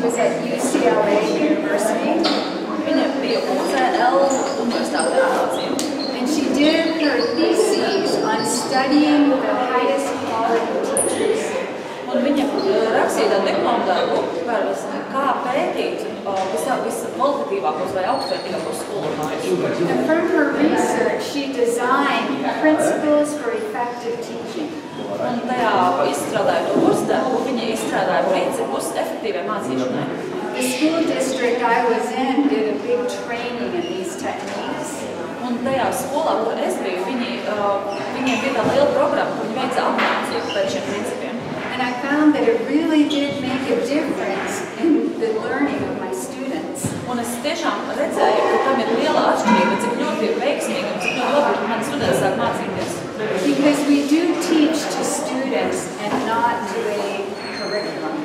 was at UCLA University. And she did her thesis on studying the highest quality teachers. Un viņa rakstīja diplomu darbu par kā pētīt viskvalitatīvākos vai augstvērtīgākos skolotājus. And from her research, she designed principles for effective teaching. Un tajā izstrādāja to kursdarbu, viņa izstrādāja principus efektīvai mācīšanai. The school district I was in did a big training in these techniques. Un tajā skolā, kur es biju, viņiem bija tā liela programma, kur viņi veica apmācību pēc šiem principiem. And I found that it really did make a difference in the learning of my students. Un es tiešām redzēju, ka tam ir liela atšķirība, cik ļoti veiksmīgi un cik ļoti labi mani studenti sāk mācīties. Because we do teach to students and not to a curriculum.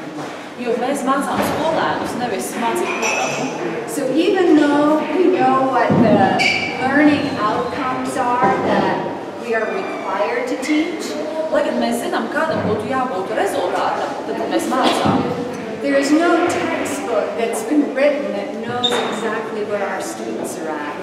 Jo mēs mācām skolēnus, nevis mācību programmu. So even though we know what the learning outcomes are that we are required to teach, lai gan mēs zinām, kādam būtu jābūt rezultātam, tad mēs mācām. There is no textbook that's been written that knows exactly where our students are at.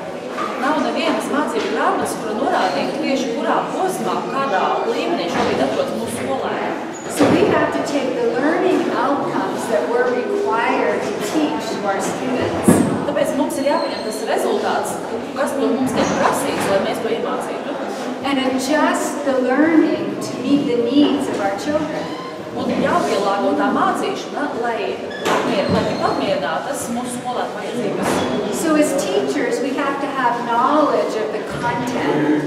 Nav nevienas mācību grāmatas, kura norādītu tieši kurā posmā, kādā līmenī šobrīd atrodas mūsu skolēni. So we have to take the learning outcomes that we're required to teach to our students. Tāpēc mums ir jāpieņem tas rezultāts, kas no mums tiek prasīts, lai mēs to iemācītu. And adjust the learning to meet the needs of our children. Un jāpielāgo tā mācīšana, lai tiktu apmierinātas mūsu skolēnu vajadzības. So as teachers, we have to have knowledge of the content.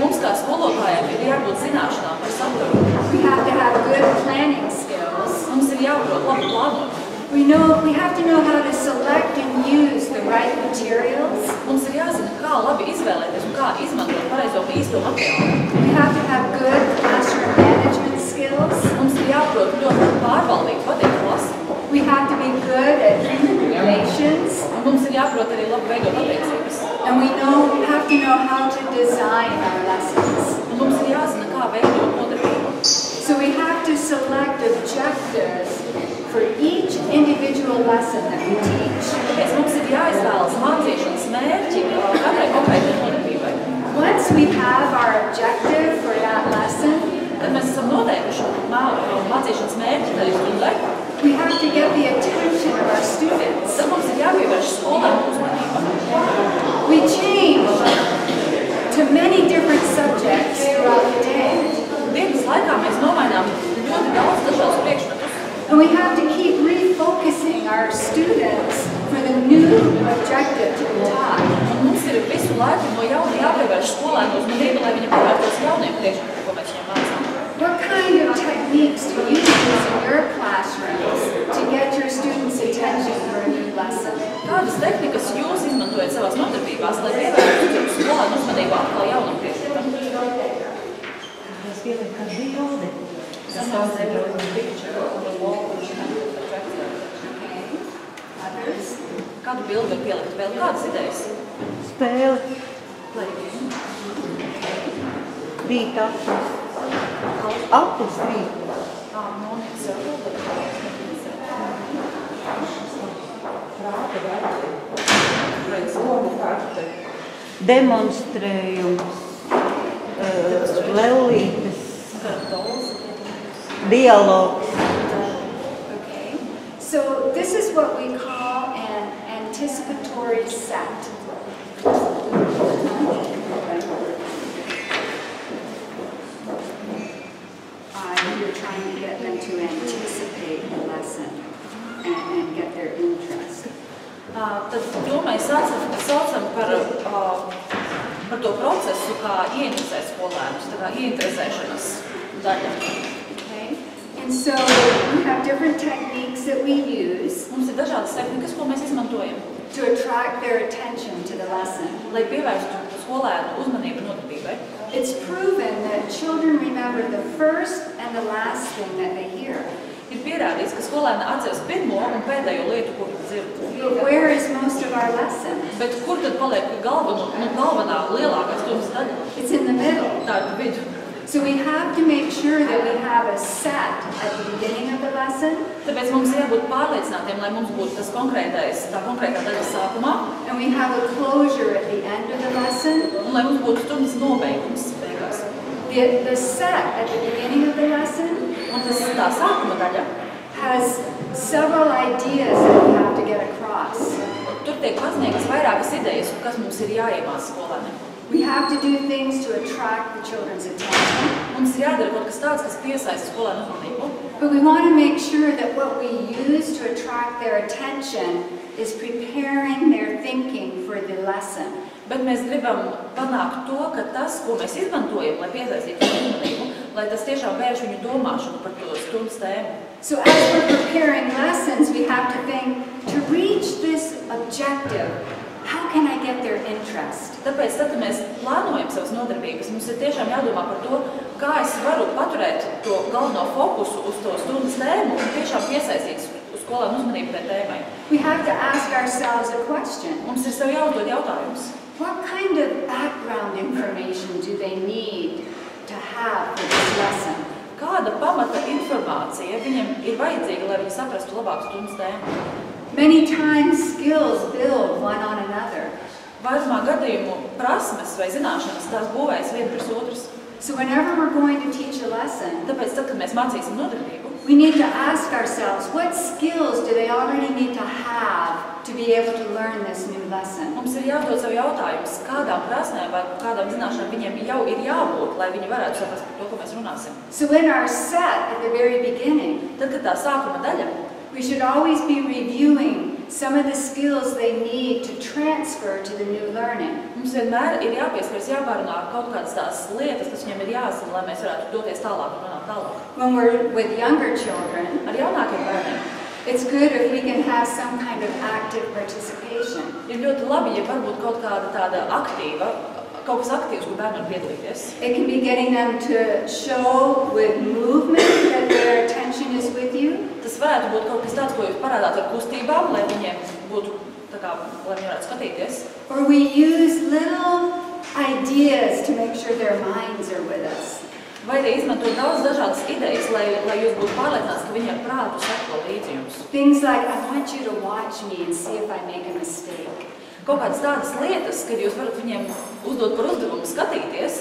Mums kā skolotājiem ir jābūt zināšanām par saturu. We have to have good planning skills. Mums ir jāprot labi plānot. We have to know how to select and use the right materials. Mums ir jāzina, kā labi izvēlēties un kā izmantot pareizo un īsto materiālu. We have to have good classroom management skills. Mums ir jāprot ļoti pārvaldīt vadīt klasi. We have to be good at human relations. Un mums ir jāprot arī labi veidot attiecības. And we have to know how to design our lessons. Un mums ir jāzina, kā veidot nodarbību. So we have to select objectives for each individual lesson that we teach. Tāpēc mums ir jāizvēlas mācīšanas mērķi katrai konkrētai nodarbībai. Once we have our objective for that lesson, tad mēs esam noteikuši mācīšanas mērķi tai stundai. We have to get the attention of our students. Tad mums ir jāpievērš skolēnu uzmanību. We change to many different subjects throughout the day. Dienas laikā mēs nomainām ļoti daudz dažādus priekšmetus. And we have to keep refocusing our students for the new objective to be taught. Un mums ir visu laiku no jauna jāpievērš skolēnu uzmanību, lai viņi pievērtos jauniem priekšmetiem, ko mēs viņiem mācām. What kind of techniques do you use in your classrooms to get your students' attention for a new lesson? Kādas tehnikas jūs izmantojat savās nodarbībās, lai pievērstu skolēnu uzmanību atkal jaunam priekšmetam? Kādu bildi var pielikt? Vēl kādas idejas? Spēle. Rīt aplis. Aplis rīt. Demonstrējums. Lellītes. Dialogs. Okay. So this is what we call an anticipatory set. You're trying to get them to anticipate the lesson and get their interest. Tad to mēs saucam par to procesu, kā ieinteresēt skolēnus, tā kā ieinteresēšanas daļa. Okay. And so we have different techniques that we use. Mums ir dažādas tehnikas, ko mēs izmantojam. To attract their attention to the lesson. Lai pievērstu skolēnu uzmanību nodarbībai. It's proven that children remember the first and the last thing that they hear. Ir pierādīts, ka skolēni atceras pirmo un pēdējo lietu, ko viņi dzird. But where is most of our lessons? Bet kur tad paliek galvenā lielākā stundas daļa? It's in the middle. Tā ir pa vidu. So we have to make sure that we have a set at the beginning of the lesson. Tāpēc mums jābūt pārliecinātiem, lai mums būtu tas tā konkrētā daļa sākumā, And we have a closure at the end of the lesson. un lai mums būtu stundas nobeigums beigās. The set at the beginning of the lesson Un tā sākuma daļa, has several ideas that we have to get across. tur tiek pasniegtas vairākas idejas, kas mums ir jāiemāca skolēniem. We have to do things to attract the children's attention. Mums ir jādara kaut kas tāds, kas piesaista skolēnu uzmanību. But we want to make sure that what we use to attract their attention is preparing their thinking for the lesson. Bet mēs gribam panākt to, ka tas, ko mēs izmantojam, lai piesaistītu viņu uzmanību, lai tas tiešām vērš viņu domāšanu par to stundas tēmu. So as we're preparing lessons, we have to think, to reach this objective, how can I get their interest? Tāpēc, tad, kad mēs plānojam savas nodarbības, mums ir tiešām jādomā par to, kā es varu paturēt to galveno fokusu uz to stundas tēmu un tiešām piesaistīt skolēnu uzmanību tai tēmai. We have to ask ourselves a question. Mums ir sev jāuzdod jautājums. What kind of background information do they need to have for this lesson? Kāda pamata informācija viņiem ir vajadzīga, lai viņi saprastu labāk stundas tēmu? Many times skills build one on another. Vairumā gadījumu prasmes vai zināšanas tās būvējas viena pret otras. So whenever we're going to teach a lesson, Tāpēc, tad, kad mēs mācīsim nodarbību, we need to ask ourselves, what skills do they already need to have to be able to learn this new lesson? mums ir jāuzdod sev jautājums, kādām prasmēm vai kādām zināšanām viņiem jau ir jābūt, lai viņi varētu saprast par to, ko mēs runāsim. So in our set at the very beginning, Tad, kad tā sākuma daļa, we should always be reviewing some of the skills they need to transfer to the new learning. mums vienmēr ir jāpieskaras, jāpārunā kaut kādas tās lietas, kas viņiem ir jāzina, lai mēs varētu doties tālāk un runāt tālāk. When we're with younger children, Ar jaunākiem bērniem it's good if we can have some kind of active participation. ir ļoti labi, ja varbūt kaut kāda tāda aktīva, kaut kas aktīvs, kur bērni var piedalīties. It can be getting them to show with movement that their attention is with you. Tas varētu būt kaut kas tāds, ko jūs parādāt ar kustībām, lai viņiem būtu, tā kā, lai viņi varētu skatīties. Or we use little ideas to make sure their minds are with us. Vai arī izmantot daudz dažādas idejas, lai jūs būtu pārliecināts, ka viņi ar prātu seko līdzi jums. Things like, I want you to watch me and see if I make a mistake. Kaut kādas tādas lietas, kad jūs varat viņiem uzdot par uzdevumu skatīties,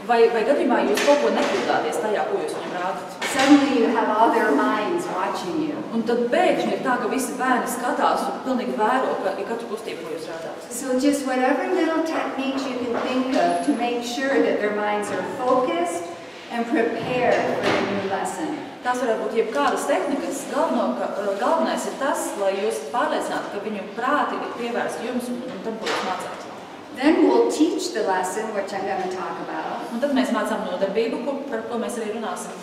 vai gadījumā jūs kaut ko nekļūdāties tajā, ko jūs viņiem rādat. Suddenly you have all their minds watching you. Un tad pēkšņi ir tā, ka visi bērni skatās un pilnīgi vēro katru kustību, ko jūs rādāt. So just whatever little techniques you can think of to make sure that their minds are focused and prepared for the new lesson. Tās varētu būt jebkādas tehnikas. Galvenais ir tas, lai jūs pārliecinātu, ka viņu prāti ir pievērsti jums un tam, ko jūs mācāt. Then we'll teach the lesson, which I'm going to talk about. Un tad mēs mācām nodarbību, par ko mēs arī runāsim.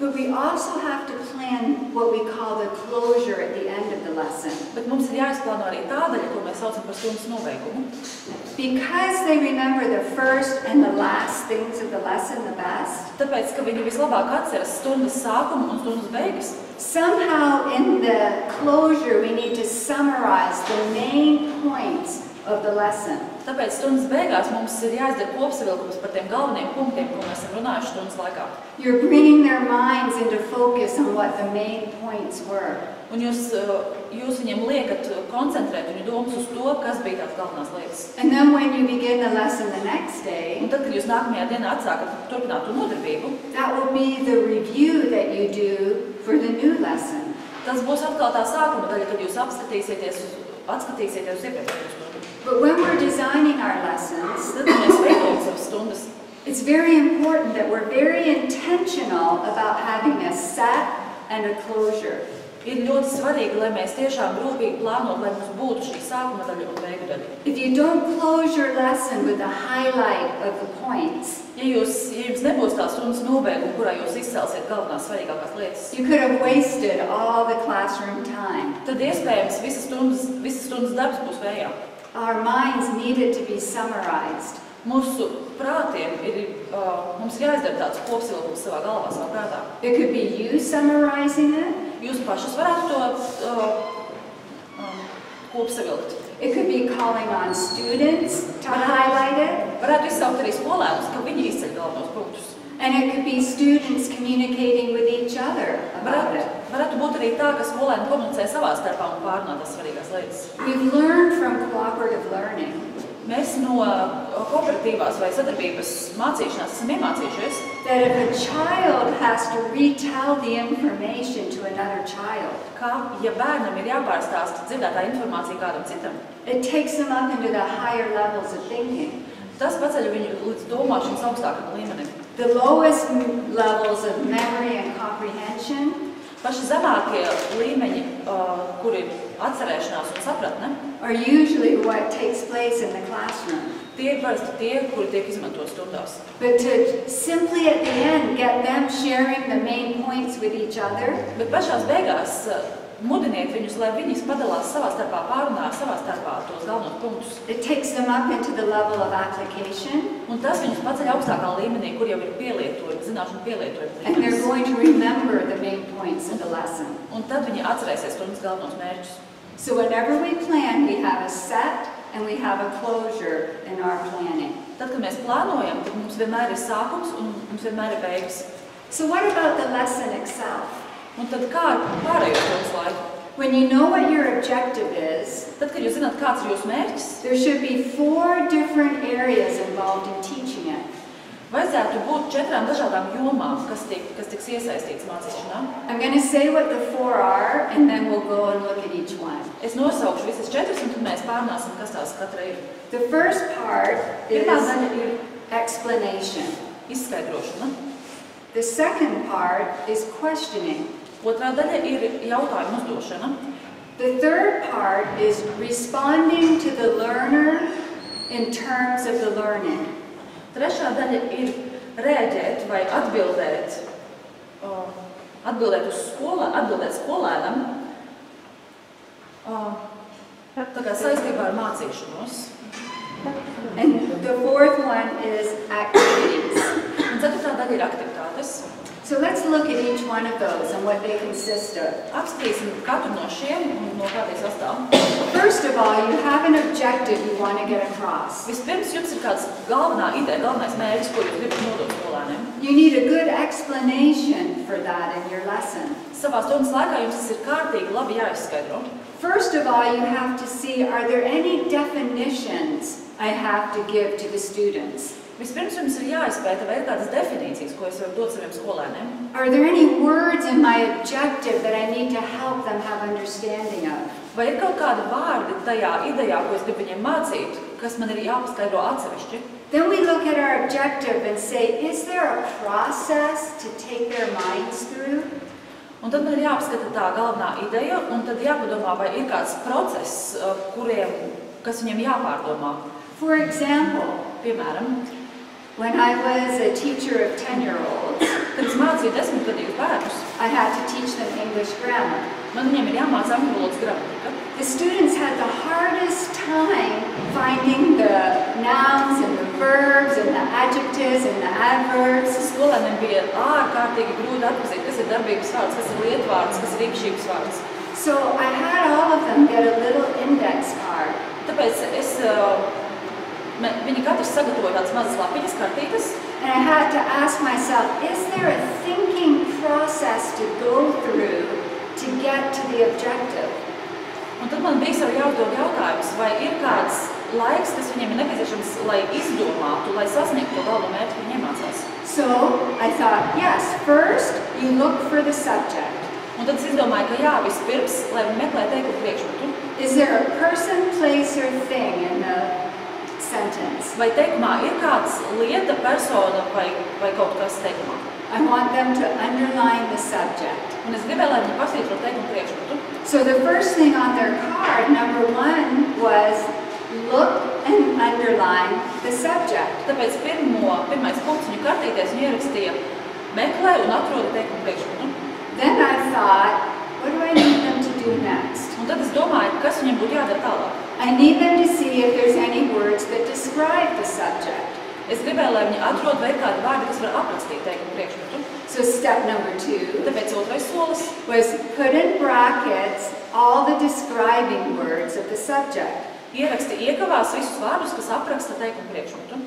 But we also have to plan what we call the closure at the end of the lesson. Bet mums ir jāizplāno arī tā daļa, ko mēs saucam par stundas nobeigumu. Because they remember the first and the last things of the lesson the best, Tāpēc, ka viņi vislabāk atceras stundas sākumu un stundas beigas. somehow in the closure we need to summarize the main points of the lesson. Tāpēc stundas beigās mums ir jāizdara kopsavilkums par tiem galvenajiem punktiem, ko mēs esam runājuši stundas laikā. You're bringing their minds into focus on what the main points were. Un jūs viņiem liekat koncentrēt viņu domas uz to, kas bija tās galvenās lietas. And then when you begin the lesson the next day, Un tad, kad jūs nākamajā dienā atsākat turpināt to nodarbību, that will be the review that you do for the new lesson. tas būs atkal tā sākuma daļa, kad jūs atskatīsieties uz iepriekšējo stundu. But when we're designing our lessons, Tad, kad mēs veidojam savas stundas, it's very important that we're very intentional about having a set and a closure. ir ļoti svarīgi, lai mēs tiešām rūpīgi plānot, lai mums būtu šī sākuma daļa un beigu daļa. If you don't close your lesson with a highlight of the points, Ja jums nebūs tā stundas nobeiguma, kurā jūs izcelsiet galvenās svarīgākās lietas, you could have wasted all the classroom time. tad iespējams visas stundas darbs būs vējā. Our minds needed to be summarized. Mūsu prātiem mums ir jāizdara tāds kopsavilkums savā galvā, savā prātā. It could be you summarizing it. Jūs pašas varētu to kopsavilkt. It could be calling on students to highlight it. Varētu izsaukt arī skolēnus, ka viņi izceļ galvenos punktus. And it could be students communicating with each other about it. Varētu būt arī tā, ka skolēni komunicē savā starpā un pārunā tas svarīgās lietas. We've learned from cooperative learning Mēs no kooperatīvās vai sadarbības mācīšanās esam iemācījušies, that if a child has to retell the information to another child, ka, ja bērnam ir jāpārstāsta dzirdētā informācija kādam citam, it takes them up into the higher levels of thinking. tas paceļ viņu līdz domāšanas augstākam līmenim. The lowest levels of memory and comprehension Paši zemākie līmeņi, kur ir atcerēšanās un sapratne, are usually what takes place in the classroom. tie ir parasti tie, kuri tiek izmantot stundās. But to simply at the end get them sharing the main points with each other, Bet pašās beigās mudiniet viņus, lai viņi padalās savā starpā, pārunā savā starpā tos galvenos punktus. it takes them up into the level of application, Un tas viņus paceļ augstākā līmenī, kur jau ir pielietojumi, zināšanu pielietojumi. and they're going to remember the main points of the lesson. Un tad viņi atcerēsies stundas galvenos mērķus. So whenever we plan, we have a set and we have a closure in our planning. Tad, kad mēs plānojam, tad mums vienmēr ir sākums un mums vienmēr ir beigas. So what about the lesson itself? Un tad kā ar pārējo stundas laiku? When you know what your objective is, Tad, kad jūs zināt, kāds ir jūsu mērķis, there should be 4 different areas involved in teaching it. vajadzētu būt 4 dažādām jomām, kas tiks iesaistīts mācīšanā. I'm going to say what the 4 are, and then we'll go and look at each one. Es nosaukšu visas 4, un tad mēs pārnāsim, kas tās katra ir. The first part is Pirmā daļa ir explanation. izskaidrošana. The second part is questioning. Otrā daļa ir jautājumu uzdošana. The third part is responding to the learner in terms of the learning. Trešā daļa ir rēģēt vai atbildēt atbildēt skolēnam tā kā saistībā ar mācīšanos. And the fourth one is activities. Un ceturtā daļa ir aktivitātes. So let's look at each one of those and what they consist of. Apskatīsim katru no šiem un no kā tie sastāv. First of all, you have an objective you want to get across. Vispirms jums ir kāds galvenā ideja, galvenais mērķis, ko jūs gribat nodot skolēniem. You need a good explanation for that in your lesson. Savā stundas laikā jums tas ir kārtīgi labi jāizskaidro. First of all, you have to see, are there any definitions I have to give to the students? Vispirms jums ir jāizpēta, vai ir kādas definīcijas, ko es varu dot saviem skolēniem. Are there any words in my objective that I need to help them have understanding of? Vai ir kaut kādi vārdi tajā idejā, ko es gribu viņiem mācīt, kas man ir jāpaskaidro atsevišķi? Then we look at our objective and say, is there a process to take their minds through? Un tad man ir jāapskata tā galvenā ideja, un tad jāpadomā, vai ir kāds process, kas viņiem jāpārdomā. For example, Piemēram, when I was a teacher of 10-year-olds, kad es mācīju 10-gadīgus bērnus, I had to teach them English grammar. man viņiem ir jāmāca angļu valodas gramatika. The students had the hardest time finding the nouns and the verbs and the adjectives and the adverbs. Skolēniem bija ārkārtīgi grūti atpazīt, kas ir darbības vārds, kas ir lietvārds, kas ir īpašības vārds. So I had all of them get a little index card. Tāpēc viņi katrs sagatavoja tādas mazas lapiņas, kartītes. And I had to ask myself, is there a thinking process to go through to get to the objective? Un tad man bija sev jāuzdod jautājums, vai ir kāds laiks, kas viņiem ir nepieciešams, lai izdomātu, lai sasniegtu to galveno mērķi, ko viņi iemācās. So I thought, yes, first you look for the subject. Un tad es izdomāju, ka jā, vispirms, lai viņi meklē teikumu priekšmetu. Is there a person, place, or thing in the sentence? Vai teikumā ir kāds lieta, persona vai kaut kas teikumā? I want them to underline the subject. Un es gribēju, lai viņi pasvītro teikumu priekšmetu. So the first thing on their card, number 1, was look and underline the subject. Tāpēc pirmais punkts viņu kartītēs viņi ierakstīja meklē un atrodi teikumu priekšmetu. Then I thought, what do I need them to do next? Un tad es domāju, kas viņiem būtu jādara tālāk. I need them to see if there's any words that describe the subject. Es gribēju, lai viņi atrod vai ir kādi vārdi, kas var aprakstīt teikumu priekšmetu. So step number 2 Tāpēc otrais solis was put in brackets all the describing words of the subject. ieraksti iekavās visus vārdus, kas apraksta teikumu priekšmetu.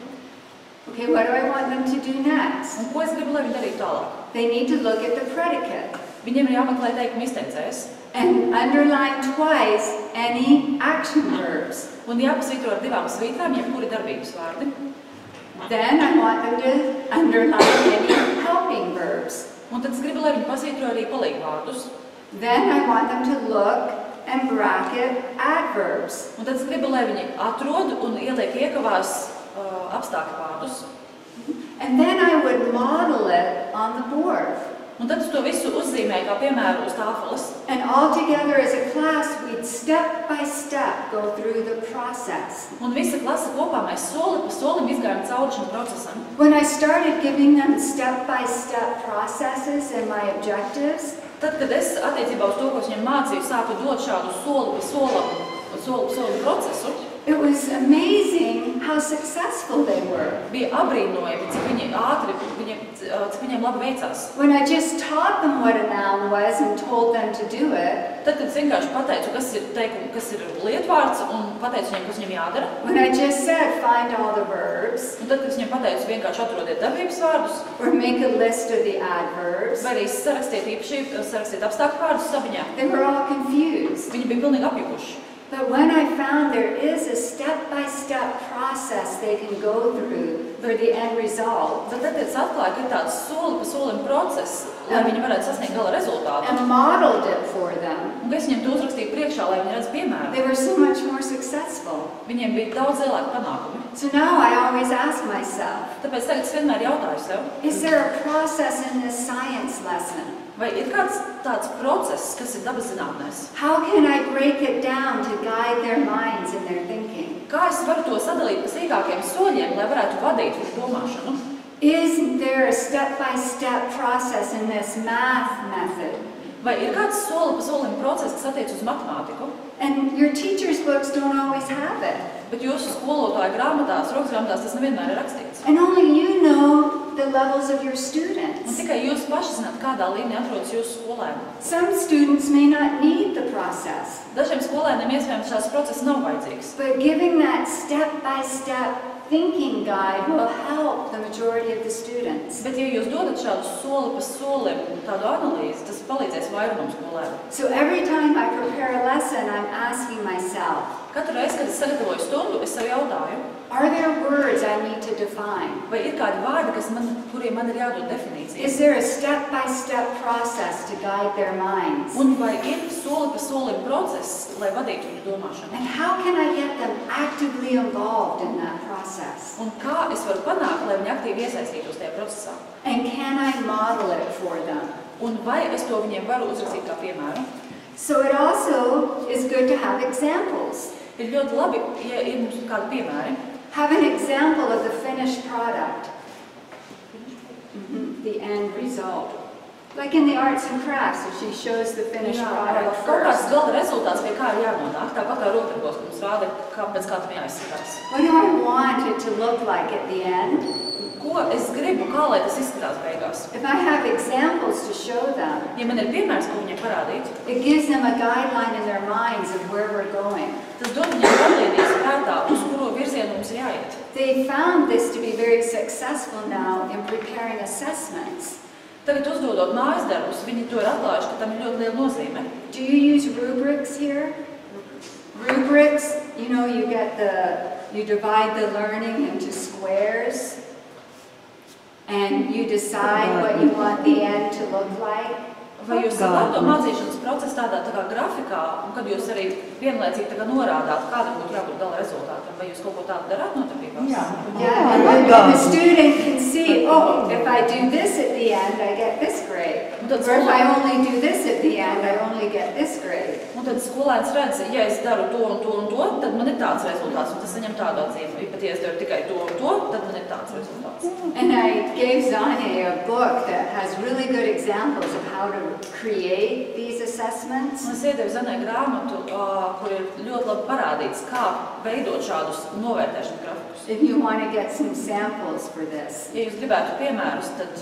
Okay, what do I want them to do next? Un ko es gribu, lai viņi darītu tālāk? They need to look at the predicate Viņiem ir jāmeklē teikuma izteicējs and underline twice any action verbs. un jāpasvītro ar 2 svītrām jebkuri darbības vārdi. Then I want them to underline any helping verbs. Un tad es gribu, lai viņi pasvītro arī palīgvārdus. Then I want them to look and bracket adverbs. Un tad es gribu, lai viņi atrod un ieliek iekavās apstākļu vārdus. And then I would model it on the board. Un tad es to visu uzzīmēju kā piemēru uz tāfeles. And all together as a class, we'd step by step go through the process. Un visa klase kopā mēs soli pa solim izgājām cauri šim procesam. When I started giving them step-by-step processes and my objectives, Tad, kad es attiecībā uz to, ko es viņiem mācīju, sāku dot šādu soli pa solim procesu, it was amazing how successful they were. bija abrīnojami, cik viņi ātri, cik viņiem labi veicās. When I just taught them what a noun was and told them to do it, Tad, kad es vienkārši pateicu, kas ir lietvārds un pateicu viņiem, kas viņiem jādara, when I just said find all the verbs un tad, kad es viņiem pateicu, vienkārši atrodiet darbības vārdus, or make a list of the adverbs, vai arī sarakstiet apstākļu vārdus sabiņā, they were all confused. viņi bija pilnīgi apjukuši. But when I found there is a step-by-step process they can go through for the end result, Bet tad es atklāju, ka ir tāds soli pa solim process, lai viņi varētu sasniegt gala rezultātu. and modeled it for them, Un ka es viņiem to uzrakstīju priekšā, lai viņi redz piemēru. they were so much more successful. Viņiem bija daudz lielāki panākumi. So now I always ask myself, Tāpēc tagad es vienmēr jautāju sev, is there a process in this science lesson? vai ir kāds tāds process, kas ir dabas zinātnēs? How can I break it down to guide their minds and their thinking? Kā es varu to sadalīt pa sīkākiem soļiem, lai varētu vadīt viņu domāšanu? Is there a step-by-step process in this math method? Vai ir kāds soli pa solim process, kas attiec uz matemātiku? And your teacher's books don't always have it. Bet jūsu skolotāju grāmatās, rokas grāmatās tas nevienmēr ir rakstīts. And only you know the levels of your Un students. tikai jūs paši zināt, kādā līmenī atrodas jūsu skolēni. Some students may not need the process, Dažiem skolēniem iespējams šāds process nav vajadzīgs. but giving that step-by-step thinking guide will help the majority of the students. Bet ja jūs dodat šādu soli pa solim tādu analīzi, tas palīdzēs vairumam skolēniem. So every time I prepare a lesson, I'm asking myself, Katru reizi, kad es sagatavoju stundu, es sev jautāju, are there words I need to define? vai ir kādi vārdi, kuriem man ir jādod definīcija? Is there a step-by-step process to guide their minds? Un vai ir soli pa solim process, lai vadītu viņu domāšanu? And how can I get them actively involved in that process? Un kā es varu panākt, lai viņi aktīvi iesaistītos tajā procesā? And can I model it for them? Un vai es to viņiem varu uzrakstīt kā piemēru? So it also is good to have examples. Ir ļoti labi, ja ir mums kādi piemēri. Have an example of the finished product. The end result. Like in the arts and crafts, if she shows the finished product Kaut kāds first. gala rezultāts, pie kā ir jānonāk, tāpat kā rokdarbos, ka mums rāda, pēc kā tam jāizskatās. What do I want it to look like at the end? Ko es gribu, kā lai tas izskatās beigās? If I have examples to show them, Ja man ir piemērs, ko viņiem parādīt, it gives them a guideline in their minds of where we're going. tas dod viņiem vadlīnijas prātā, uz kuru virzienu mums ir jāiet. They found this to be very successful now in preparing assessments. Tagad uzdodot mājas darbus, viņi to ir atklājuši, ka tam ir ļoti liela nozīme. Do you use rubrics here? Rubrics, you know, you divide the learning into squares and you decide what you want the end to look like. Vai jūs saprotat to mācīšanas procesu tādā tā kā grafikā, un kad jūs arī vienlaicīgi tā kā norādāt, kādam būtu jābūt gala rezultātam? Vai jūs kaut ko tādu darāt notarbībās? Yeah, and the student can see, oh, if I do this at the end, I get this grade. Or if I only do this at the end, I only get this grade. Un tad skolēns redz, ja es daru to un to un to, tad man ir tāds rezultāts, un tas saņem tādu atzīmi. Pat ja es daru tikai to un to, tad man ir tāds rezultāts. And I gave Zane a book that has really good examples of how to create these assessments. Un es iedevu Zanai grāmatu, kur ir ļoti labi parādīts, kā veidot šādus novērtēšanu grafikus. If you want to get some samples for this. Ja jūs gribētu piemērus, tad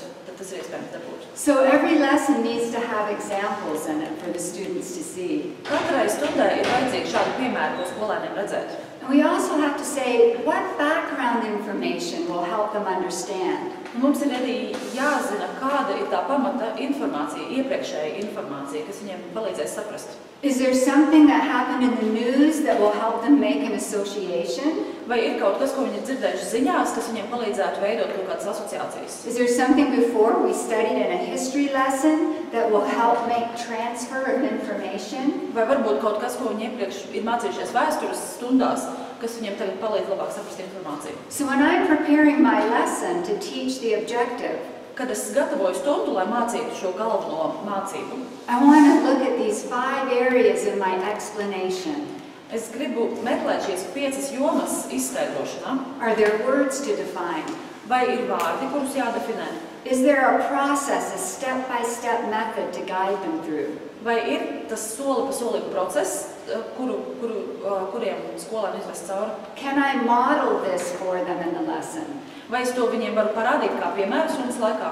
tas ir iespējams dabūt. So every lesson needs to have examples in it for the students to see. Katrai stundai ir vajadzīgi šādi piemēri, ko skolēniem redzēt. And we also have to say what background information will help them understand. Mums ir arī jāzina, kāda ir tā pamata informācija, iepriekšēja informācija, kas viņiem palīdzēs saprast. Is there something that happened in the news that will help them make an association? Vai ir kaut kas, ko viņi ir dzirdējuši ziņās, kas viņiem palīdzētu veidot kaut kādas asociācijas? Is there something before we studied in a history lesson that will help make transfer of information? Vai varbūt kaut kas, ko viņi iepriekš ir mācījušies vēstures stundās, kas viņiem tagad palīdz labāk saprast informāciju? So when I'm preparing my lesson to teach the objective, Kad es gatavoju stundu, lai mācītu šo galveno mācību, I want to look at these 5 areas in my explanation. es gribu meklēt šīs 5 jomas izskaidrošanā. Are there words to define? Vai ir vārdi, kurus jādefinē? Is there a process, a step-by-step method to guide them through? Vai ir tas soli pa solim process, kuriem skolēni izvest cauri? Can I model this for them in the lesson? Vai es to viņiem varu parādīt kā piemēru stundas laikā?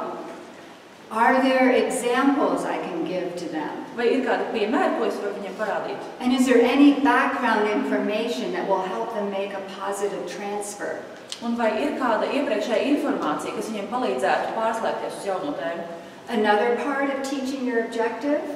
Are there examples I can give to them? Vai ir kādi piemēri, ko es varu viņiem parādīt? And is there any background information that will help them make a positive transfer? Un vai ir kāda iepriekšēja informācija, kas viņiem palīdzētu pārslēgties uz jauno tēmu? Another part of teaching your objective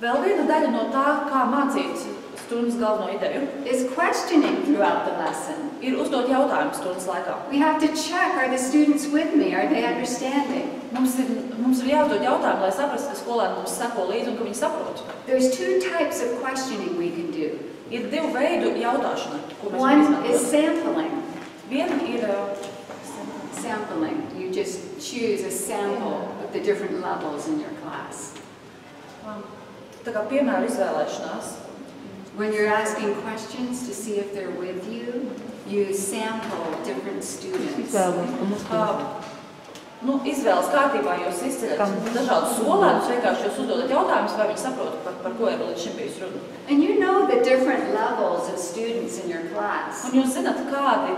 Vēl viena daļa no tā, kā mācīt stundas galveno ideju, is questioning throughout the lesson. ir uzdot jautājumu stundas laikā. We have to check, are the students with me? Are they understanding? Mums ir jāuzdod jautājumu, lai saprastu, ka skolēni mums seko līdzi un ka viņi saprot. There's 2 types of questioning we can do. Ir 2 veidu jautāšana, ko mēs varam One is izmantot. sampling. Viena ir Sampling. You just choose a sample of the different levels in your class. tā kā piemēru izvēlēšanās. When you're asking questions to see if they're with you, you sample different students. Izvēlos, ka mums Izvēles kārtībā jūs izceļat dažādus skolēnus, vienkārši jūs uzdodat jautājumus, vai viņi saprot, par ko ir līdz šim bijis runa. And you know the different levels of students in your class. Un jūs zināt, kādi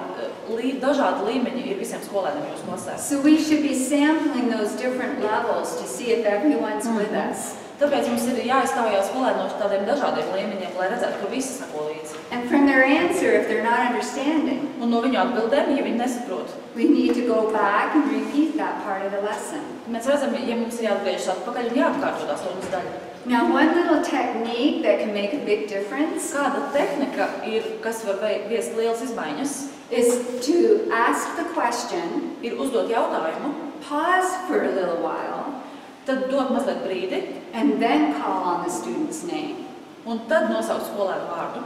dažādi līmeņi ir visiem skolēniem jūsu klasē. So we should be sampling those different levels to see if everyone's with us. Tāpēc mums ir jāiztaujās skolēni no tādiem dažādiem līmeņiem, lai redzētu, ka visi sako līdzi. And from their answer, if they're not understanding, Un no viņu atbildēm, ja viņi nesaprot, we need to go back and repeat that part of the lesson. mēs redzam, ja mums ir jāatgriežas atpakaļ un jāatkārto tā stundas daļa. Now, one little technique that can make a big difference Kāda tehnika ir, kas var viest lielas izmaiņas, is to ask the question, ir uzdot jautājumu, pause for a little while, tad dot mazliet brīdi, and then call on the student's name. un tad nosaukt skolēnu vārdu.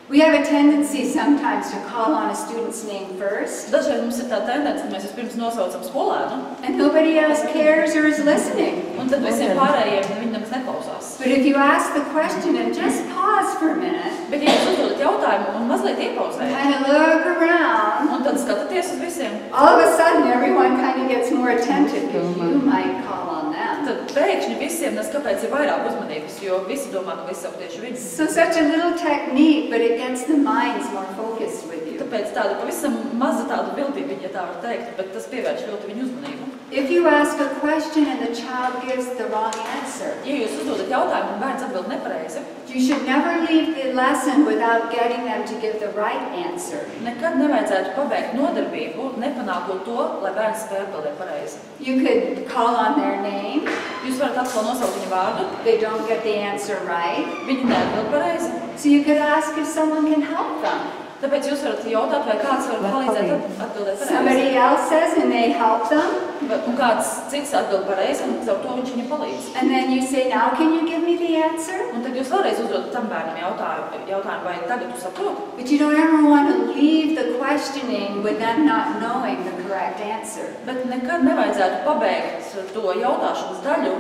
We have a tendency sometimes to call on a student's name first, Dažreiz mums ir tā tendence, ka mēs vispirms nosaucam skolēnu, and nobody else cares or is listening. un tad visiem pārējiem viņi nemaz neklausās. But if you ask the question and just pause for a minute, Bet ja jūs uzdodat jautājumu un mazliet iepauzējat, kind of look around, un tad skatāties uz visiem, all of a sudden everyone kind of gets more attentive because you might call on them. tad pēkšņi visiem nes kāpēc ir vairāk uzmanības, jo visi domā, ka visi saka tieši viņus. So such a little technique, but it gets the minds more focused with you. Tāpēc tāda pavisam maza tāda bildība, ja tā var teikt, bet tas pievērš ļoti viņu uzmanību. If you ask a question and the child gives the wrong answer, Ja jūs uzdodat jautājumu un bērns atbild nepareizi, you should never leave the lesson without getting them to give the right answer. nekad nevajadzētu pabeigt nodarbību, nepanākot to, lai bērns spēj atbildēt pareizi. You could call on their name, Jūs varat atkal nosaukt viņu vārdu, they don't get the answer right, viņi neatbild pareizi. so you could ask if someone can help them. Tāpēc jūs varat jautāt, vai kāds var palīdzēt atbildēt pareizi. Somebody else says and they help them, Un kāds cits atbild pareizi, un caur to viņš viņam palīdz. and then you say, now can you give me the answer? Un tad jūs vēlreiz uzdodat tam bērnam jautājumu, vai tagad tu saproti? But you don't ever want to leave the questioning with them not knowing the correct answer. Bet nekad nevajadzētu pabeigt to jautāšanas daļu,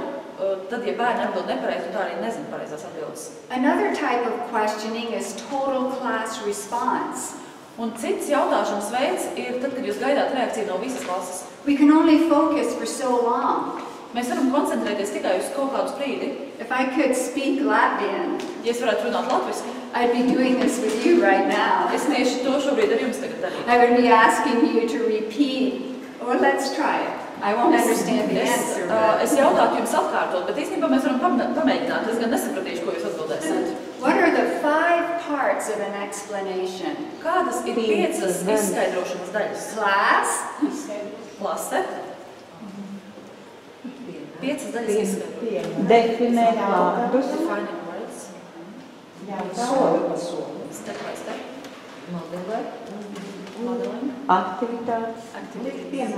tad, ja bērni atbild nepareizi, un tā arī nezina pareizās atbildes. Another type of questioning is total class response. Un cits jautāšanas veids ir tad, kad jūs gaidāt reakciju no visas klases. We can only focus for so long. Mēs varam koncentrēties tikai uz kaut kādu brīdi. If I could speak Latvian, Ja es varētu runāt latviski, I'd be doing this with you right now. es tieši to šobrīd ar jums tagad darītu. I would be asking you to repeat, or let's try it. I won't understand the answer, Es but jautātu jums atkārtot, bet īstenībā mēs varam pamēģināt. Es gan nesapratīšu, ko jūs atbildēsiet. what are the 5 parts parts of an explanation? Kādas ir 5 izskaidrošanas daļas? Class, Klase. 5 daļas izskaidro. Definēt vārdus. Defining words. Step by step. Modeling. Aktivitātes. Activities. And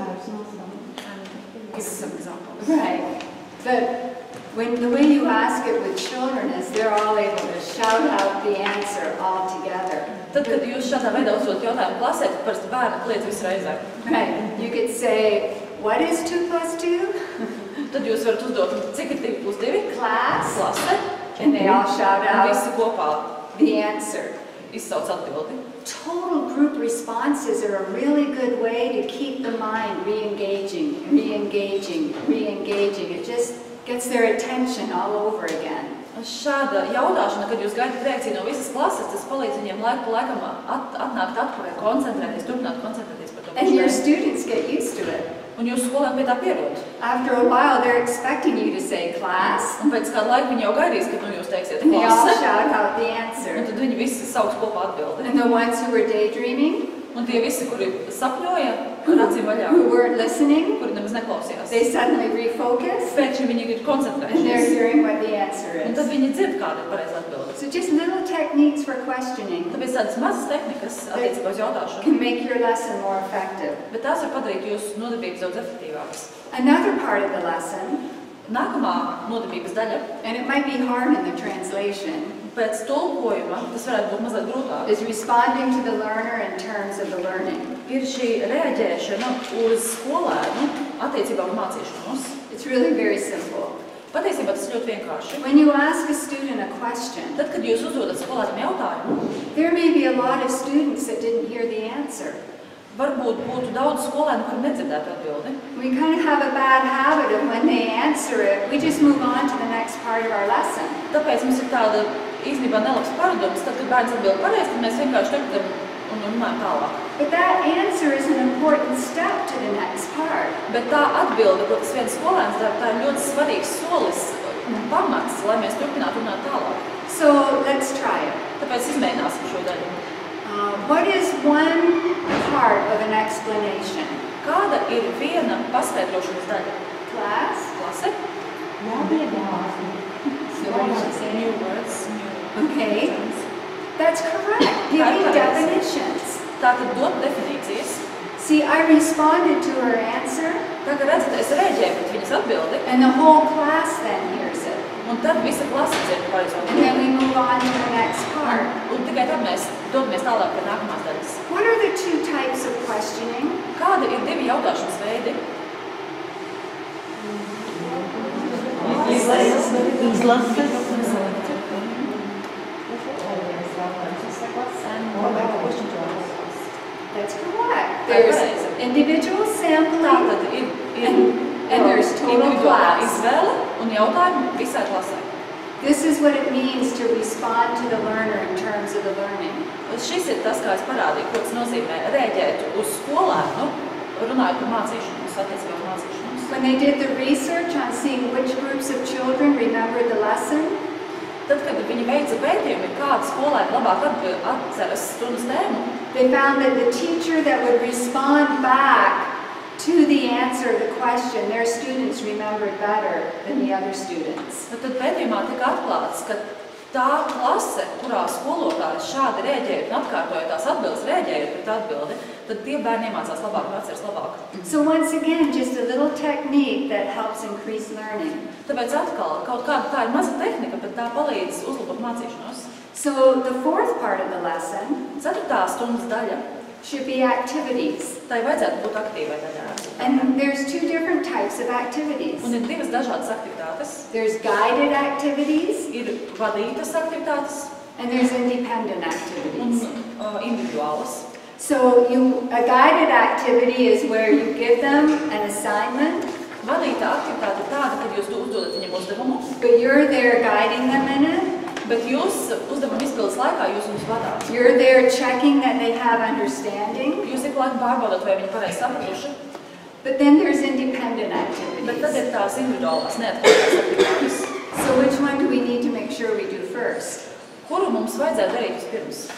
give some examples. right. But the way you ask it with children is they're all able to shout out the answer all together. Tad, kad jūs šādā veidā uzdot jautājumu klasē, tad parasti bērni kliedz visu reizē. Right. You could say, what is 2 plus 2? Tad jūs varat uzdot, cik ir 2 plus 2? Class. Klase. And they all shout Un out visi kopā the answer. izsauc atbildi. Total group responses are a really good way to keep the mind re-engaging, re-engaging, re-engaging. It just gets their attention all over again. Šāda jautāšana, kad jūs gaidat reakciju no visas klases, tas palīdz viņiem laiku pa laikam atnākt atpakaļ, koncentrēties, turpināt koncentrēties par to. And your students get used to it. Un jūsu skolēni pie tā pierod. After a while, they're expecting you to say class, Un pēc kāda laika viņi jau gaidīs, kad jūs teiksiet and they all klase. shout out the Un answer. tad viņi visi sauc kopā atbildi. And the ones who were daydreaming, Un tie visi, kuri sapņoja ar acīm vaļā, who weren't listening, kuri nemaz neklausījās, they suddenly refocus, pēkšņi viņi ir and they're koncentrējušies. hearing what the answer Un tad is. viņi dzird, kāda ir pareiza atbilde. So just little techniques for questioning Tāpēc tādas mazas tehnikas attiecībā uz jautāšanu, can make your lesson more effective. bet tās var padarīt jūsu nodarbības daudz efektīvākas. Another part of the lesson, Nākamā nodarbības daļa, and it might be hard in the translation, pēc tulkojuma, tas varētu būt mazliet grūtāk, is responding to the learner in terms of the learning. ir šī reaģēšana uz skolēnu attiecībā uz mācīšanos. It's really very simple. Patiesībā tas ir ļoti vienkārši. When you ask a student a question, Tad, kad jūs uzdodat skolēnam jautājumu, there may be a lot of students that didn't hear the answer. varbūt būtu daudz skolēnu, kuri nedzirdētu atbildi. We kind of have a bad habit of when they answer it, we just move on to the next part of our lesson. Tāpēc mums ir tāda īstenībā nelabs paradums, tad, kad bērns atbild pareizi, tad mēs vienkārši turpinām un runājam tālāk. But that answer is an important step to the next part. Bet tā atbilde, ko tas viens skolēns dara, tā ir ļoti svarīgs solis un pamats, lai mēs turpinātu runāt tālāk. So let's try it. Tāpēc izmēģināsim šo daļu. What is one part of an explanation? Kāda ir viena paskaidrošanas daļa? Class? Klase? So what did she say? New words, new Okay. terms. That's correct. Giving definitions. Tātad dot definīcijas. See, I responded to her answer, Tā kā redzat, es reaģēju pret viņas atbildi, and the whole class then hears it. un tad visa klase dzird pareizo And then atbildi. we move on to the next part. Un tikai tad mēs dodamies tālāk pie nākamās daļas. What are the 2 types of questioning? Kādi ir 2 jautāšanas veidi? Izlases. That's correct. There's individual sampling, Tātad ir and there's total individuālā class. izvēle un jautājumi visai klasē. This is what it means to respond to the learner in terms of the learning. Šis ir tas, kā es parādīju, ko tas nozīmē reaģēt uz skolēnu, runājot par mācīšanos, attiecībā uz mācīšanos. When they did the research on seeing which groups of children remembered the lesson, Tad, kad viņi veica pētījumi, kāda skolēna labāk atceras stundas tēmu, they found that the teacher that would respond back to the answer of the question, their students remembered better than the other students. tad pētījumā tika atklāts, ka tā klase, kurā skolotājs šādi reaģēja un atkārtoja tās atbildes, reaģējot pret atbildi, tad tie bērni iemācās labāk un atceras labāk. So once again, just a little technique that helps increase learning. Tāpēc atkal, kaut kāda tā ir maza tehnika, bet tā palīdz uzlabot mācīšanos. So the 4th part of the lesson 4. stundas daļa, should be activities. tai vajadzētu būt aktīvai daļai. And there's 2 different types of activities. Un ir 2 dažādas aktivitātes. There's guided activities Ir vadītas aktivitātes and there's independent un activities. individuālas. So a guided activity is where you give them an assignment, Vadītā aktivitāte ir tāda, kad jūs uzdodat viņam uzdevumu, but you're there guiding them in it. bet jūs uzdevumu izpildes laikā jūs viņus vadāt. You're there checking that they have understanding. Jūs ik laiku pārbaudat, vai viņi pareizi sapratuši, But then there's independent bet tad activities. ir tās individuālās neatkarīgās aktivitātes. So which one do we need to make sure we do first? Kuru mums vajadzētu darīt vispirms?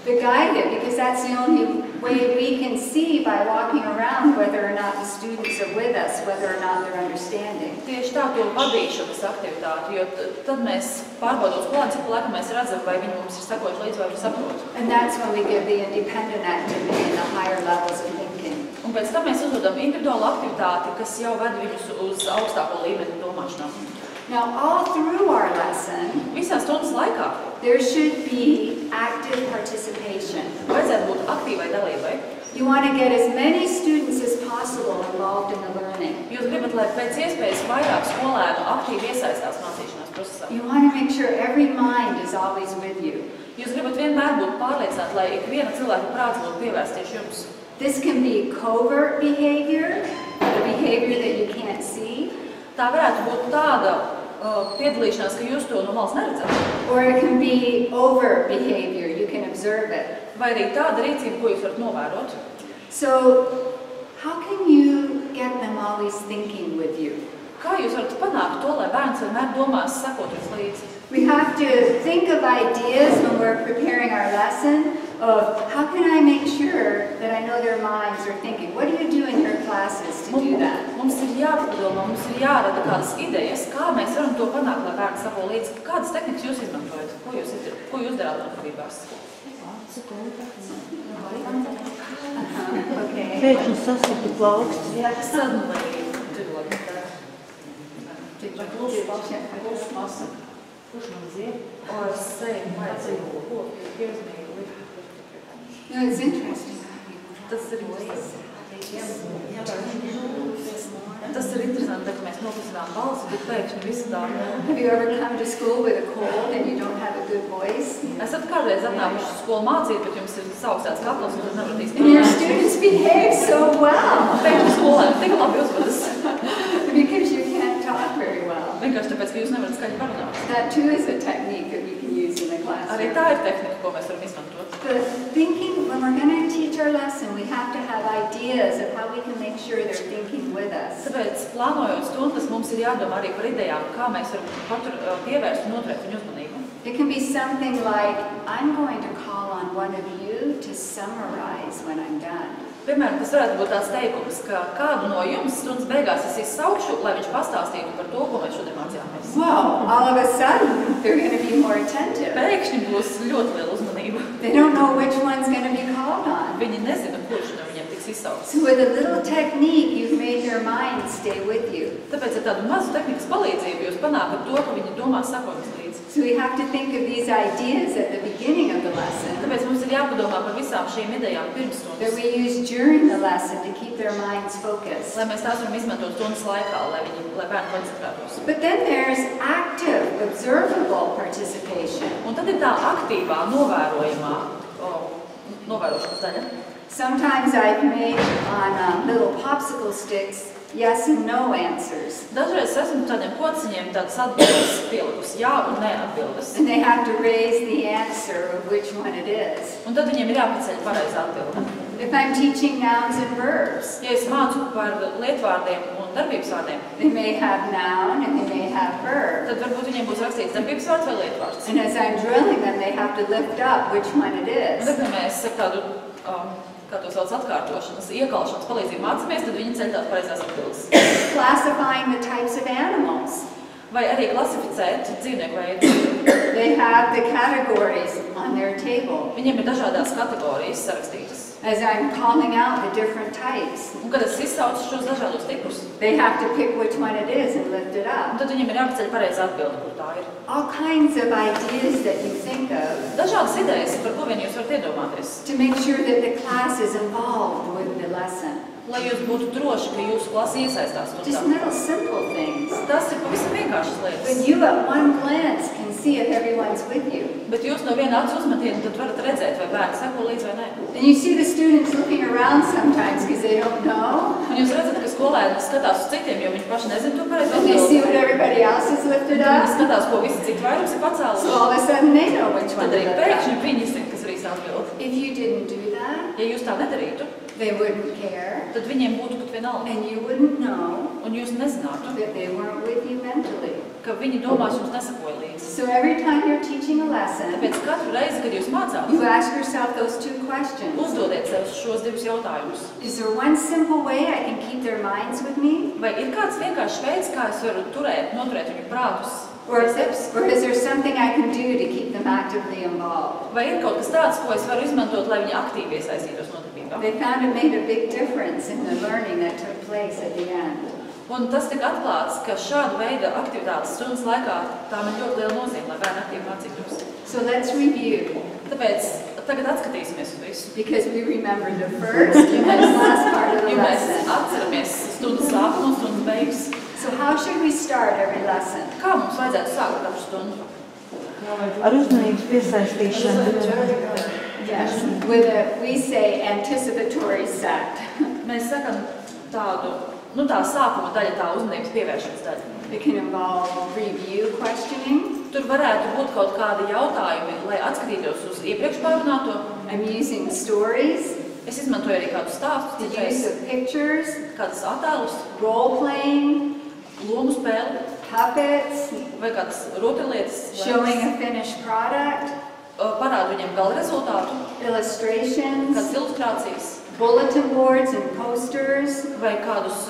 To guide it, because that's the only way we can see by walking around whether or not the students are with us, whether or not they're understanding. Tieši tā to vadīšanas aktivitāti, jo tad mēs pārbaudot skolēnu, cik laika mēs redzam, vai viņi mums ir sekojuši līdz, vai viņi saprot. And that's when we give the independent activity and the higher levels of thinking. Un pēc tam mēs uzdodam individuālu aktivitāti, kas jau ved viņus uz augstāko līmeni domāšanā. Now, all through our lesson, Visā stundas laikā there should be active participation. vajadzētu būt aktīvai dalībai. You want to get as many students as possible involved in the learning. Jūs gribat, lai pēc iespējas vairāk skolēnu aktīvi iesaistās mācīšanās procesā. You want to make sure every mind is always with you. Jūs gribat vienmēr būt pārliecināti, lai ik viena cilvēka prāts būtu pievērsts tieši jums. This can be covert behavior, the behavior that you can't see, Tā varētu būt tāda piedalīšanās, ka jūs to no malas neredzat. or it can be overt behavior, you can observe it. Vai arī tāda rīcība, ko jūs varat novērot. So, how can you get them always thinking with you? Kā jūs varat panākt to, lai bērns vienmēr domās sakot jums līdzi? We have to think of ideas when we're preparing our lesson of how can I make sure that I know their minds are thinking. What do you do in your classes to do that? Mums ir jāpadomā, mums ir jārada kādas idejas, kā mēs varam to panākt, lai bērns sako līdzi. Kādas tehnikas jūs izmantojat? Ko jūs darāt notarbībās? Okay. Pēkšņi sasitu plauksts. Suddenly do like that. Or say, here's me. No, it's interesting. Tas ir interesanti, ka mēs noklusinām balsi, bet pēkšņi visu tā. Have you ever come to school with a cold and you don't have a good voice? Esat kādreiz atnākuši skolu mācīt, bet jums ir saukstāts kakls un tad nevarat īsti And your students behave so well Pēkšņi skolēni tik labi uzvedas. because you can't talk very well. Vienkārši tāpēc, ka jūs nevarat skaļi parunāt. That too is a technique that we can use in the Arī classroom. tā ir tehnika, ko mēs varam izmantot. But thinking, when we're going to teach our lesson, we have to have ideas of how we can make sure they're thinking with us. Tāpēc, plānojot stundas, mums ir jādomā arī par idejām, kā mēs varam pievērst un noturēt viņu uzmanību. It can be something like, I'm going to call on one of you to summarize when I'm done. Piemēram, tas varētu būt tāds teikums, ka kādu no jums stundas beigās es izsaukšu, lai viņš pastāstītu par to, ko mēs šodien mācījāmies. Whoa, all of a sudden, they're going to be more attentive. Pēkšņi būs ļoti liela uzmanība. They don't know which one's going to be called on. Viņi nezina, kurš no viņiem tiks izsaukts. So with a little technique, you've made their mind stay with you. Tāpēc ar tādu mazu tehnikas palīdzību jūs panākat to, ka viņi domā sakojums līdzi. So we have to think of these ideas at the beginning of the lesson Tāpēc mums ir jāpadomā par visām šīm idejām pirms that stundas, we use during the lesson to keep their minds focused. lai mēs tās varam izmantot stundas laikā, lai bērni koncentrētos. But then there's active, observable participation. Un tad ir tā aktīvā, novērošanas daļa. Sometimes I've made on little popsicle sticks yes and no answers. Dažreiz esmu tādiem kociņiem tādas atbildes pielikusi, jā un nē atbildes. And they have to raise the answer of which one it is. Un tad viņiem ir jāpaceļ pareizā atbilde. If I'm teaching nouns and verbs, Ja es mācu par lietvārdiem un darbības vārdiem, they may have noun and they may have verb. tad varbūt viņiem būs rakstīts darbības vārds vai lietvārds. And as I'm drilling them, they have to lift up which one it Un is. tad, kad mēs ar tādu, kā to sauc, atkārtošanas, iekalšanas palīdzību mācāmies, tad viņi ceļ tās pareizās atbildes. Classifying the types of animals. Vai arī klasificēt dzīvnieku veidus. They have the categories on their table. Viņiem ir dažādās kategorijas sarakstītas. As I'm calling out the different types, Un, kad es izsaucu šos dažādos tipus, they have to pick which one it is and lift it un up. tad viņiem ir jāpaceļ pareizā atbilde, kur tā ir. All kinds of ideas that you think of Dažādas idejas, par ko vien jūs varat iedomāties. to make sure that the class is involved with the lesson. Lai jūs būtu droši, ka jūsu klase iesaistās Just stundā. little simple things. Tas ir pavisam vienkāršas But lietas. you at one glance can see if everyone's with you. Bet jūs no viena acu uzmetiena tad varat redzēt, vai bērni seko līdzi vai nē. And you see the students looking around sometimes because they don't know. Un jūs redzat, ka skolēni skatās uz citiem, jo viņi paši nezina to pareizo And they see atbildi. what everybody else has lifted Tad viņi up. skatās, ko visi citi vairums ir So pacēluši. all of a sudden they know which one Tad to arī lift pēkšņi up. viņi zina, kas ir īsta atbilde. If you didn't do that, Ja jūs tā nedarītu, they wouldn't care. tad viņiem būtu pat vienalga. And you wouldn't know Un jūs nezinātu, that they weren't with you mentally. ka viņi domās jums nesakoja līdzi. So every time you're teaching a lesson, Tāpēc katru reizi, kad jūs mācāt, you ask yourself those two questions. uzdodiet sev šos divus jautājumus. Is there one simple way I can keep their minds with me? Vai ir kāds vienkāršs veids, kā es varu noturēt viņu prātus? Or is there something I can do to keep them actively involved? Vai ir kaut kas tāds, ko es varu izmantot, lai viņi aktīvi iesaistītos nodarbībā? They found it made a big difference in the learning that took place at the end. Un tas tika atklāts, ka šāda veida aktivitātes stundas laikā tām ir ļoti liela nozīme, lai bērni aktīvi mācītos. So let's review. Tāpēc tagad atskatīsimies uz visu. Because we remember the first and the last part of the Jo mēs lesson. atceramies stundas sākumu un stundas beigas. So how should we start every lesson? Kā mums vajadzētu sākt katru stundu? Ar uzmanības piesaistīšanu. Yes, we say anticipatory set. Mēs sakam tādu, tā sākuma daļa, tā uzmanības pievēršanas daļa. It can involve review questioning. Tur varētu būt kaut kādi jautājumi, lai atskatītos uz iepriekš pārunāto. I'm using stories, Es izmantoju arī kādus stāstus, the use of pictures, kādus attēlus, role playing, lomu spēli puppets, vai kādas rotaļlietas, showing a finished product, parādu viņiem gala rezultātu, illustrations, kādas ilustrācijas bulletin boards and posters, vai kādus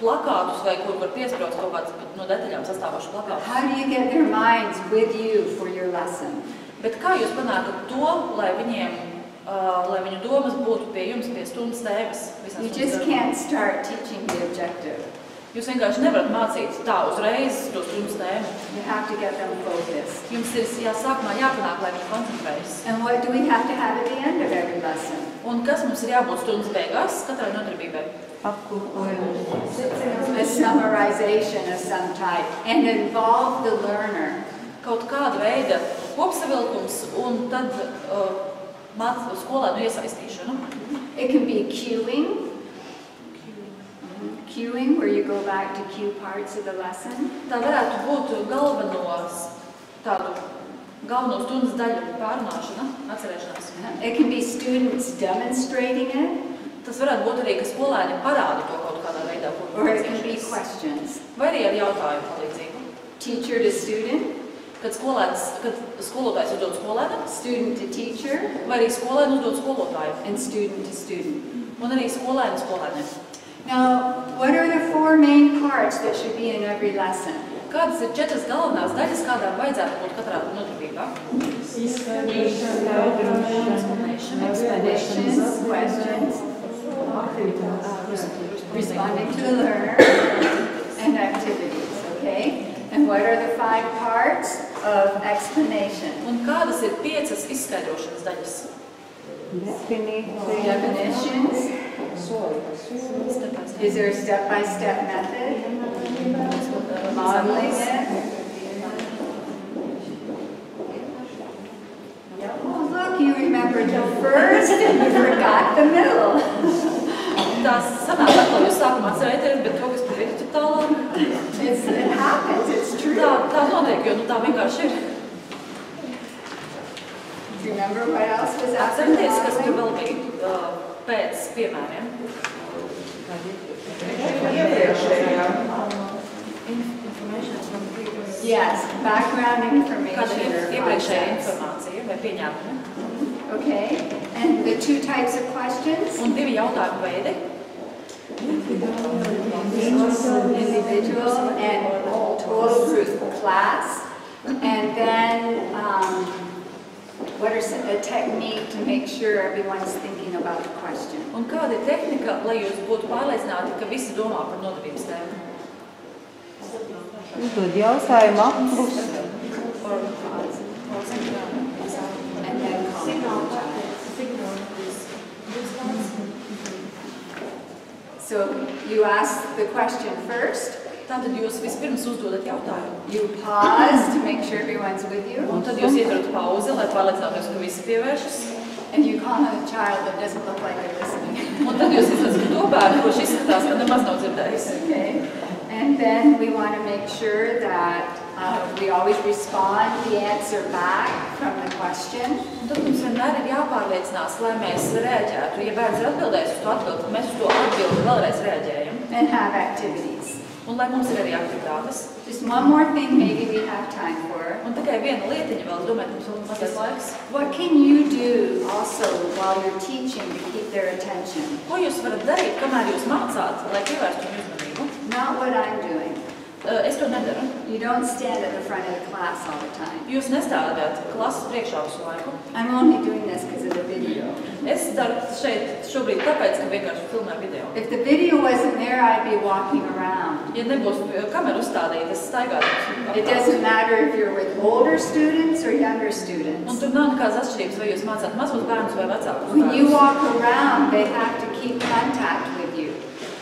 plakātus, vai kur var piespraukt kaut kāds no detaļām sastāvošu plakātus. How do you get their minds with you for your lesson? Bet kā jūs panākat to, lai viņu domas būtu pie jums, pie stundas tēmas? You just can't start teaching the objective. Jūs vienkārši nevarat mācīt tā uzreiz to stundas tēmu. You have to get them focused. Jums ir sākumā jāpanāk, lai viņi koncentrējas. And what do we have to have at the end of every lesson? Un kas mums ir jābūt stundas beigās katrai nodarbībai? Apkopojums. A summarization of some type and involve the learner. Kaut kāda veida kopsavilkums un tad skolēnu iesaistīšanu. It can be cueing. Cueing, where you go back to cue parts of the lesson. Tā varētu būt galveno stundas daļu pārunāšana, atcerēšanās. It can be students demonstrating it, Tas varētu būt arī, ka skolēni parāda to kaut kādā veidā, or it can be questions. vai arī ar jautājumu palīdzību. Teacher to student, Kad skolotājs uzdod skolēnam, student to teacher, vai arī skolēni uzdod skolotāju, and student to student. un arī skolēni skolēniem. Now, what are the four main parts that should be in every lesson? Kādas ir 4 galvenās daļas, kādām vajadzētu būt katrā nodarbībā? Explanations, questions, responding to the learner, and activities, okay? And what are the 5 parts of explanation? Un kādas ir 5 izskaidrošanas daļas? Definitions. Is there a step-by-step method? Modeling it. Oh, look, you remembered the first and you forgot the middle. Tās sanāk atkal jūs sākumā atcerēties, bet kaut kas par vidu tālāk. It happens, it's true. Tā notiek, jo tā vienkārši ir. Do you remember what else was after Atcerieties, kas tur modeling? vēl bija pēc piemēriem. Yes, background Kāda information ir or iepriekšēja concepts. informācija vai pieņēmumi. Okay, and the 2 types of questions? Un 2 jautājumu veidi. Individual and total group class. And then what is a technique to make sure everyone's thinking about the question? Un kāda ir tehnika, lai jūs būtu pārliecināti, ka visi domā par nodarbības tēmu? Uzdod jautājumu aplus. And then comment. So you ask the question first. Tātad jūs vispirms uzdodat jautājumu. You pause to make sure everyone's with you. Un tad jūs ieturat pauzi, lai pārliecinātos, ka visi pievēršas. And you comment a child that doesn't look like they're listening. Un tad jūs izlasat to bērnu, kurš izskatās, ka nemaz nav dzirdējis. Okay. And then we want to make sure that we always respond the answer back from the question. Un tad mums vienmēr ir jāpārliecinās, lai mēs reaģētu. Ja bērns ir atbildējis uz to atbildi, tad mēs uz to atbildi vēlreiz reaģējam. And have activities. Un lai mums ir arī aktivitātes. Just one more thing maybe we have time for. Un tikai viena lietiņa vēl, es domāju, ka mums vēl mazliet laiks. What can you do also while you're teaching to keep their attention? Ko jūs varat darīt, kamēr jūs mācāt, lai pievērstu viņu uzmanību? Not what I'm doing. Es to nedaru. You don't stand at the front of the class all the time. Jūs nestāvāt klases priekšā visu laiku. I'm only doing this because of the video. Es daru šeit šobrīd tāpēc, ka vienkārši filmēju video. If the video wasn't there, I'd be walking around. Ja nebūs kameru uzstādīta, es staigātu. It doesn't matter if you're with older students or younger students. Un tur nav nekādas atšķirības, vai jūs mācāt mazos bērnus vai vecākus bērnus. When you walk around, they have to keep contact with you.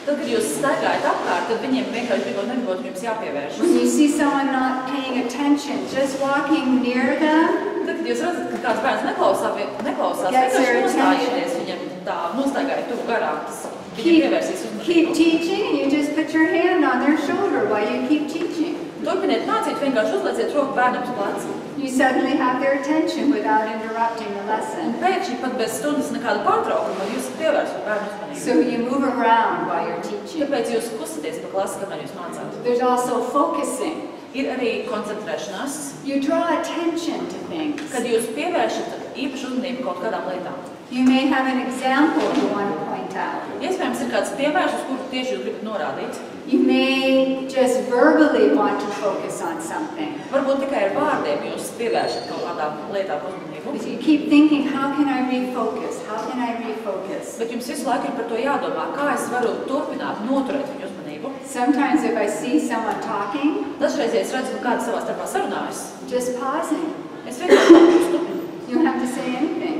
Tad, kad jūs staigājat apkārt, tad viņiem vienkārši gribot nebūtu jums jāpievēršas. When you see someone not paying attention, just walking near them, Tad, kad jūs redzat, ka kāds bērns neklausās, Gets their vienkārši nostājieties viņam tā, nostaigājiet tuvu garām, tas viņam pievērsīs keep uzmanību. teaching and you just put your hand on their shoulder while you keep teaching. Turpiniet mācīt, vienkārši uzlieciet roku bērnam uz pleca. You suddenly have their attention without interrupting the Un lesson. pēkšņi pat bez stundas nekāda pārtraukuma jūs pievēršat bērnu uzmanību. So you move around while you're teaching. Tāpēc jūs kustaties pa klasi, kamēr jūs mācāt. There's also focusing. Ir arī koncentrēšanās, You draw attention to things. kad jūs pievēršat īpašu uzmanību kaut kādām lietām. You may have an example you want to point out. Iespējams, ir kāds piemērs, uz kuru tieši jūs gribat norādīt. You may just verbally want to focus on something. Varbūt tikai ar vārdiem jūs pievēršat kaut kādām lietām uzmanību. But you keep thinking, how can I refocus? How can I refocus? Bet jums visu laiku ir par to jādomā, kā es varu turpināt, noturēt viņu uzmanību. Sometimes if I see someone talking, Dažreiz, ja es redzu, ka kāds savā starpā sarunājas, just pausing. es vienkārši pakustu. You don't have to say anything.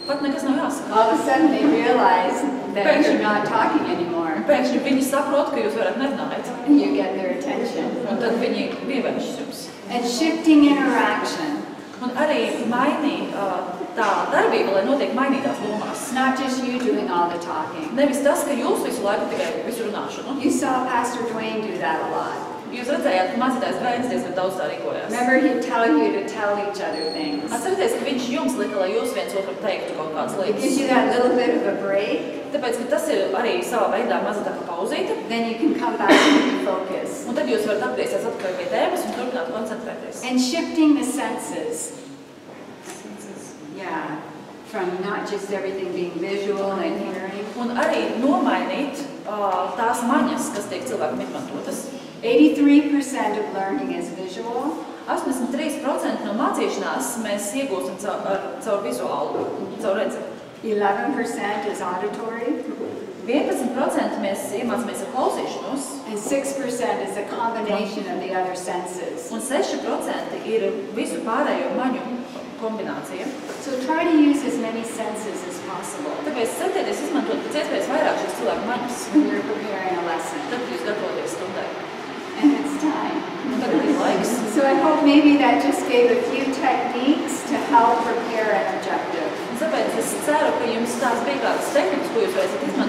Pat nekas nav jāsaka. All of a sudden they realize that you're not talking anymore. Pēkšņi viņi saprot, ka jūs varat nerunājat. And you get their attention. Un tad viņi pievēršas jums. And shifting interaction. Un arī mainīt tā darbība, lai notiek mainītās lomās. It's not just you doing all the talking. Nevis tas, ka jūs visu laiku tikai visu runāšanu. You saw Pastor Dwayne do that a lot. Jūs redzējāt, ka mācītājs Dvains diezgan daudz tā rīkojās. Remember, he'd tell you to tell each other things. Atcerieties, ka viņš jums lika, lai jūs viens otram teiktu kaut kādas It gives you lietas. that little bit of a break. Tāpēc, ka tas ir arī savā veidā maza tā kā pauzīte. Then you can come back and refocus. Un tad jūs varat atgriezties atpakaļ pie tēmas un turpināt koncentrēties. And shifting the senses. Yeah. From not just everything being visual and hearing. Un arī nomainīt tās maņas, kas tiek cilvēkam izmantotas. 83% of learning is visual. 83% no mācīšanās mēs iegūstam caur vizuālu, caur redzi. 11% is auditory. 11% mēs iemācāmies ar klausīšanos, And 6% is a combination of the other senses. un 6% ir visu pārējo maņu kombinācija. So try to use as many senses as possible Tāpēc centieties izmantot pēc iespējas vairāk šīs cilvēku maņas, when you're preparing a lesson. tad jūs gatavoties stundai. And it's time. Un tagad ir laiks. So I hope maybe that just gave a few techniques to help prepare an objective. Un tāpēc es ceru, ka jums tās bija kādas tehnikas, ko jūs varēsiet izmantot,